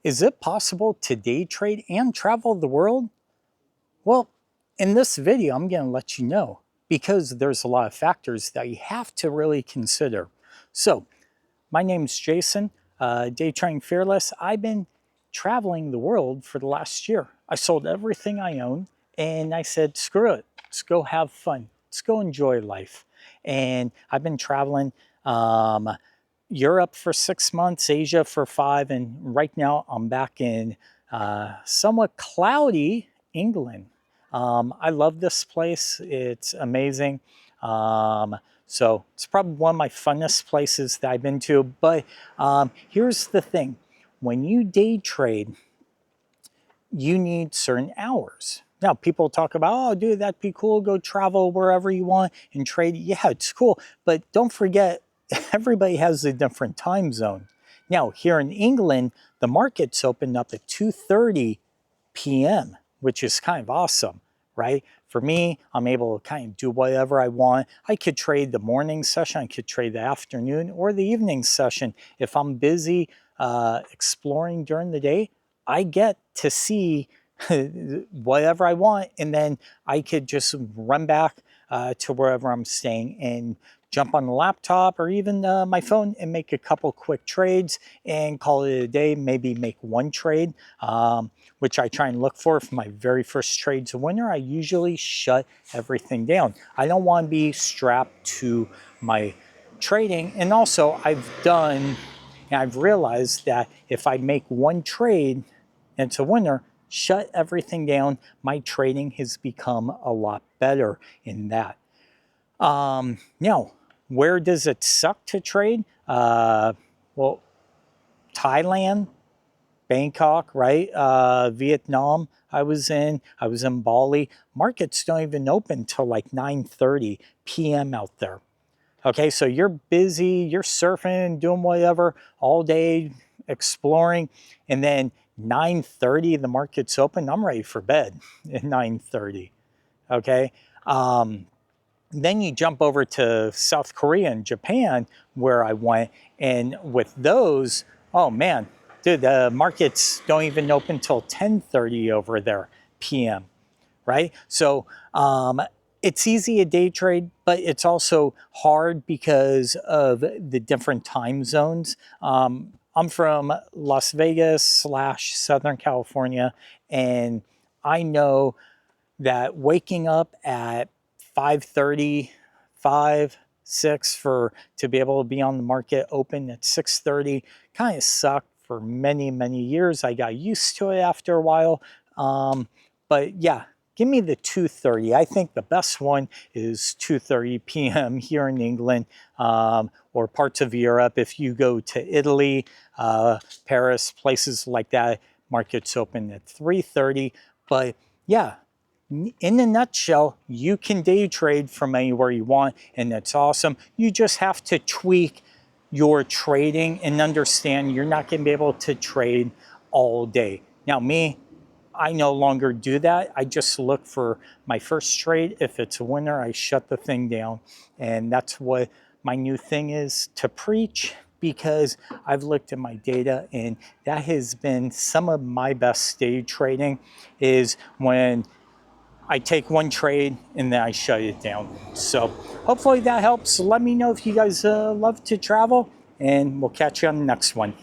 Is it possible to day trade and travel the world? Well, in this video, I'm going to let you know because there's a lot of factors that you have to really consider. So, my name's Jason, Day Trading Fearless. I've been traveling the world for the last year. I sold everything I own and I said, screw it, let's go have fun. Let's go enjoy life. And I've been traveling Europe for 6 months, Asia for 5, and right now I'm back in somewhat cloudy England. I love this place. It's amazing. So it's probably one of my funnest places that I've been to. But here's the thing. When you day trade, you need certain hours. Now, people talk about, oh, dude, that'd be cool. Go travel wherever you want and trade. Yeah, it's cool. But don't forget, everybody has a different time zone. Now, here in England, the markets open up at 2:30 p.m., which is kind of awesome, right? For me, I'm able to kind of do whatever I want. I could trade the morning session, I could trade the afternoon or the evening session. If I'm busy exploring during the day, I get to see whatever I want, and then I could just run back to wherever I'm staying and jump on the laptop or even my phone and make a couple quick trades and call it a day, maybe make one trade, which I try and look for my very first trades a winner. I usually shut everything down. I don't want to be strapped to my trading. And also I've realized that if I make one trade and it's a winner, shut everything down, my trading has become a lot better in that. Now, where does it suck to trade? Well, Thailand, Bangkok, right? Vietnam, I was in Bali. Markets don't even open till like 9:30 p.m. out there. Okay, so you're busy, you're surfing, doing whatever all day, exploring, and then 9:30 the market's open. I'm ready for bed at 9:30. Okay. Then you jump over to South Korea and Japan, where I went, and with those, oh man, dude, the markets don't even open till 10:30 over there p.m. Right? So it's easy to day trade, but it's also hard because of the different time zones. I'm from Las Vegas / Southern California, and I know that waking up at 5:30, 6 to be able to be on the market open at 6:30 kind of sucked for many, many years. I got used to it after a while. But yeah, give me the 2:30. I think the best one is 2:30 p.m. here in England, or parts of Europe. If you go to Italy, Paris, places like that, markets open at 3:30. But yeah, in a nutshell, you can day trade from anywhere you want, and that's awesome. You just have to tweak your trading and understand you're not going to be able to trade all day. Now, me, I no longer do that. I just look for my first trade. If it's a winner, I shut the thing down. And that's what my new thing is to preach, because I've looked at my data and that has been some of my best day trading is when I take one trade and then I shut it down. So hopefully that helps. Let me know if you guys love to travel, and we'll catch you on the next one.